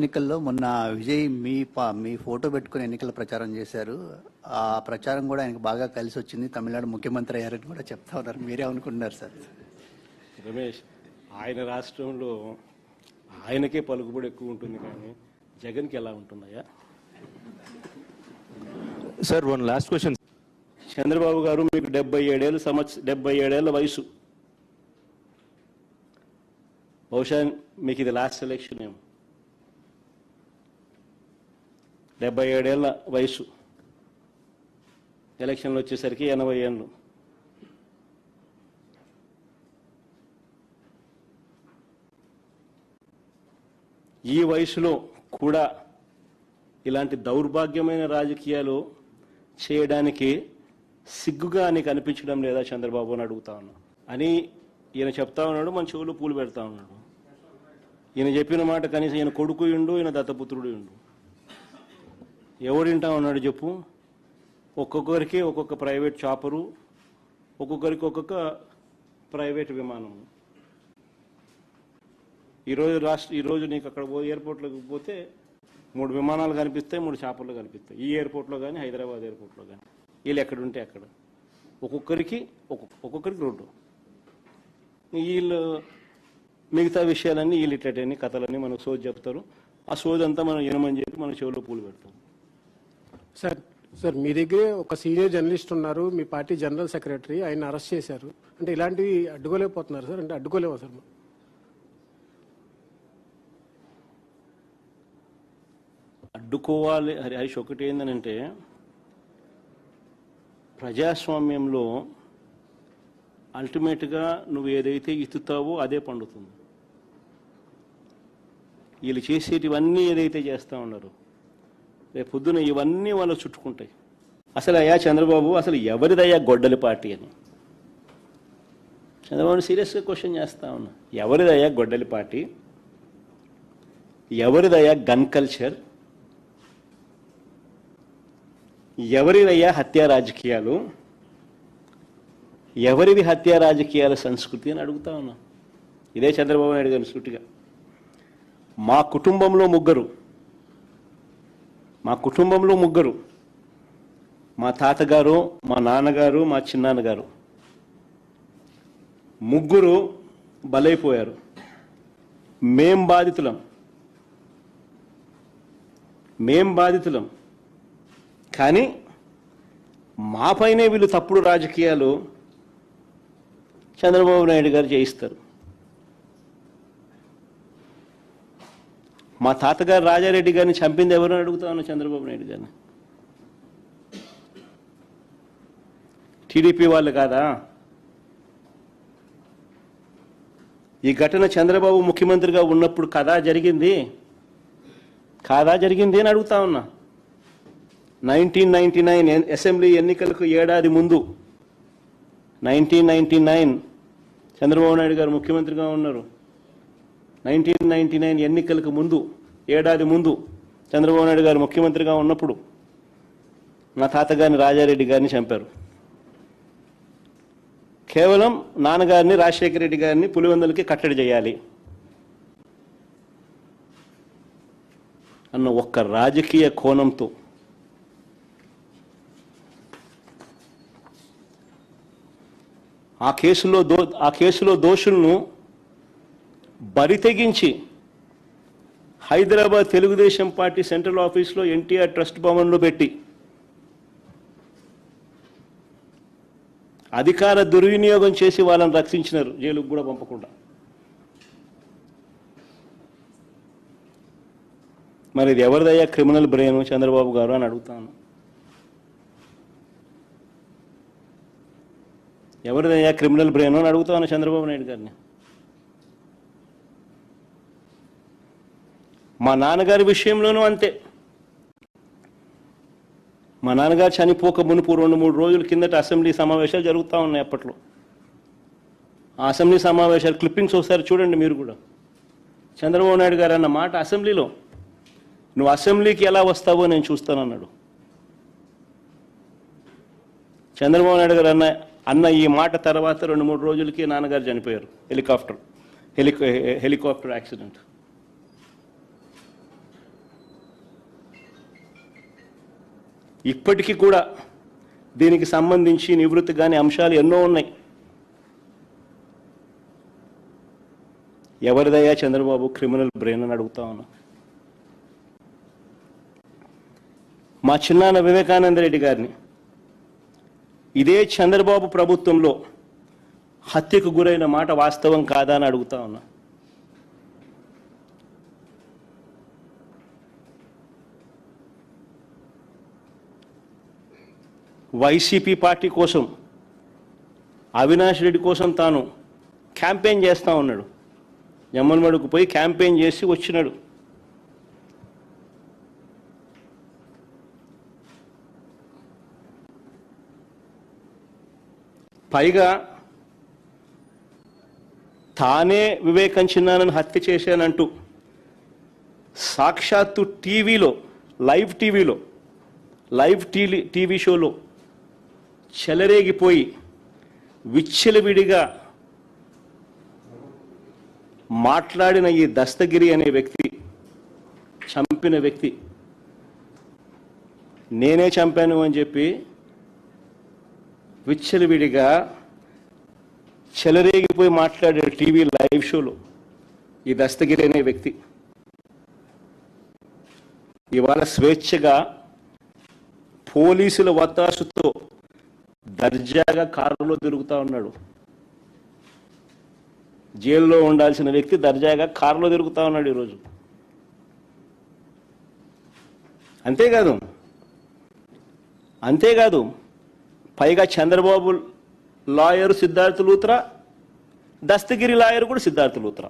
ఎన్నికల్లో మొన్న విజయ్ మీ ఫోటో పెట్టుకుని ఎన్నికల ప్రచారం చేశారు. ఆ ప్రచారం కూడా ఆయనకు బాగా కలిసి వచ్చింది. తమిళనాడు ముఖ్యమంత్రి అయ్యారని కూడా చెప్తా ఉన్నారు. మీరే అనుకుంటున్నారు సార్? రమేష్, ఆయన రాష్ట్రంలో ఆయనకే పలుకుబడి ఎక్కువ ఉంటుంది, కానీ జగన్కి ఎలా ఉంటుందయ్యా? Sir, one last question. Chandrababu garu మీకు 77 ఏళ్ల వయసు. బహుశా మీకు ఇది లాస్ట్ ఎలక్షన్ ఏమో. 77 ఏళ్ల వయసు, ఎలక్షన్లు వచ్చేసరికి 80 ఏళ్ళు. ఈ వయసులో కూడా ఇలాంటి దౌర్భాగ్యమైన రాజకీయాలు చేయడానికి సిగ్గుగా నీకు అనిపించడం లేదా చంద్రబాబు అని అడుగుతా ఉన్నా అని ఈయన చెప్తా ఉన్నాడు. మన చెవులు పూలు పెడతా ఉన్నాడు. ఈయన చెప్పిన మాట కనీసం ఈయన కొడుకు ఇండు, ఈయన దత్తపుత్రుడు ఇండు. ఎవడింటా ఉన్నాడు చెప్పు? ఒక్కొక్కరికి ఒక్కొక్క ప్రైవేట్ చాపరు, ఒక్కొక్కరికి ఒక్కొక్క ప్రైవేట్ విమానము. ఈరోజు నీకు అక్కడ ఎయిర్పోర్ట్లోకి పోతే 3 విమానాలు కనిపిస్తాయి, 3 చాపర్లు కనిపిస్తాయి. ఈ ఎయిర్పోర్ట్లో కానీ హైదరాబాద్ ఎయిర్పోర్ట్లో కానీ. వీళ్ళు ఎక్కడ ఉంటే అక్కడ ఒక్కొక్కరికి 2. వీళ్ళు మిగతా విషయాలన్నీ వీళ్ళు ఇట్లటని కథలన్నీ మనకు సోది చెప్తారు. ఆ సోది అంతా మనం వినమని చెప్పి మన చెవులో పూలు పెడతాం. సార్ మీ దగ్గరే ఒక సీనియర్ జర్నలిస్ట్ ఉన్నారు, మీ పార్టీ జనరల్ సెక్రటరీ, ఆయన అరెస్ట్ చేశారు. అంటే ఇలాంటివి అడ్డుకోలేకపోతున్నారు సార్? అంటే అడ్డుకోలేవా సార్? అడ్డుకోవాలి హరీష్. ఒకటి ఏంటనంటే, ప్రజాస్వామ్యంలో అల్టిమేట్గా నువ్వు ఏదైతే ఇస్తుతావో అదే పండుతుంది. వీళ్ళు చేసేటివన్నీ ఏదైతే చేస్తూ ఉన్నారు, రేపు పొద్దున ఇవన్నీ వాళ్ళు చుట్టుకుంటాయి. అసలు అయ్యా చంద్రబాబు, అసలు ఎవరిదయ్యా గొడ్డలి పార్టీ అని చంద్రబాబుని సీరియస్గా క్వశ్చన్ చేస్తా ఉన్నా. ఎవరిదయ్యా గొడ్డలి పార్టీ? ఎవరిదయ్యా గన్ కల్చర్? ఎవరిదయ్యా హత్యా రాజకీయాలు? ఎవరిది హత్యా రాజకీయాల సంస్కృతి అని అడుగుతా ఉన్నా. ఇదే చంద్రబాబు నాయుడు గారిని సూటిగా. మా కుటుంబంలో ముగ్గురు, మా తాతగారు, మా నాన్నగారు, మా చిన్నాన్నగారు, ముగ్గురు బలైపోయారు. మేం బాధితులం. కానీ మాపైనే వీళ్ళు తప్పుడు రాజకీయాలు చంద్రబాబు నాయుడు గారు చేయిస్తారు. మా తాతగారు రాజారెడ్డి గారిని చంపింది ఎవరని అడుగుతా ఉన్నా చంద్రబాబు నాయుడు గారిని. టీడీపీ వాళ్ళు కాదా? ఈ ఘటన చంద్రబాబు ముఖ్యమంత్రిగా ఉన్నప్పుడు కాదా జరిగింది అని అడుగుతా ఉన్నా. 1999 అసెంబ్లీ ఎన్నికలకు ఏడాది ముందు, 1999 చంద్రబాబు నాయుడు గారు ముఖ్యమంత్రిగా ఉన్నారు. 1999 ఎన్నికలకు ముందు, ఏడాది ముందు చంద్రబాబు నాయుడు గారు ముఖ్యమంత్రిగా ఉన్నప్పుడు నా తాతగారిని రాజారెడ్డి గారిని చంపారు. కేవలం నాన్నగారిని రాజశేఖర రెడ్డి గారిని పులివెందులకి కట్టడి చేయాలి అన్న ఒక్క రాజకీయ కోణంతో ఆ కేసులో దోషులను బరితెగించి హైదరాబాద్ తెలుగుదేశం పార్టీ సెంట్రల్ ఆఫీస్లో ఎన్టీఆర్ ట్రస్ట్ భవన్లో పెట్టి అధికార దుర్వినియోగం చేసి వాళ్ళని రక్షించినారు, జైలుకు కూడా పంపకుండా. మరి ఇది ఎవరిదయ్యా క్రిమినల్ బ్రెయిన్ చంద్రబాబు గారు అని అడుగుతాను. ఎవరిదయ్యా క్రిమినల్ బ్రెయిన్ అని అడుగుతాను చంద్రబాబు నాయుడు గారిని. మా నాన్నగారి విషయంలోనూ అంతే. మా నాన్నగారు చనిపోక మునుపు 2-3 రోజుల కిందట అసెంబ్లీ సమావేశాలు జరుగుతూ ఉన్నాయి. అప్పట్లో ఆ అసెంబ్లీ సమావేశాలు క్లిప్పింగ్స్ ఒకసారి చూడండి మీరు కూడా. చంద్రబాబు నాయుడు గారు అన్న మాట అసెంబ్లీలో, నువ్వు అసెంబ్లీకి ఎలా వస్తావో నేను చూస్తానన్నాడు. చంద్రబాబు నాయుడు గారు అన్న ఈ మాట తర్వాత 2-3 రోజులకి నాన్నగారు చనిపోయారు. Helicopter accident. ఇప్పటికీ కూడా దీనికి సంబంధించి నివృత్తి కాని అంశాలు ఎన్నో ఉన్నాయి. ఎవరిదయ్యా చంద్రబాబు క్రిమినల్ బ్రెయిన్ అని అడుగుతా ఉన్నా. మా చిన్నాన్న వివేకానంద రెడ్డి గారిని ఇదే చంద్రబాబు ప్రభుత్వంలో హత్యకు గురైన మాట వాస్తవం కాదా అని అడుగుతా ఉన్నా. వైసీపీ పార్టీ కోసం, అవినాష్ రెడ్డి కోసం తాను క్యాంపెయిన్ చేస్తూ ఉన్నాడు. జమ్మన్మడుకు పోయి క్యాంపెయిన్ చేసి వచ్చినాడు. పైగా తానే వివేకం చిన్నానని హత్య చేశానంటూ సాక్షాత్తు టీవీలో లైవ్ టీవీ షోలో చెలరేగిపోయి విచ్చలవిడిగా మాట్లాడిన ఈ దస్తగిరి అనే వ్యక్తి, చంపిన వ్యక్తి, నేనే చంపాను అని చెప్పి విచ్చలవిడిగా చెలరేగిపోయి మాట్లాడే టీవీ లైవ్ షోలో ఈ దస్తగిరి అనే వ్యక్తి ఇవాళ స్వేచ్ఛగా పోలీసుల వత్తాసుతో దర్జాగా కారులో తిరుగుతూ ఉన్నాడు. జైల్లో ఉండాల్సిన వ్యక్తి దర్జాగా కారులో తిరుగుతూ ఉన్నాడు ఈరోజు. అంతేకాదు పైగా చంద్రబాబు లాయర్ సిద్ధార్థ లూత్రా, దస్తగిరి లాయర్ కూడా సిద్ధార్థ లూత్రా.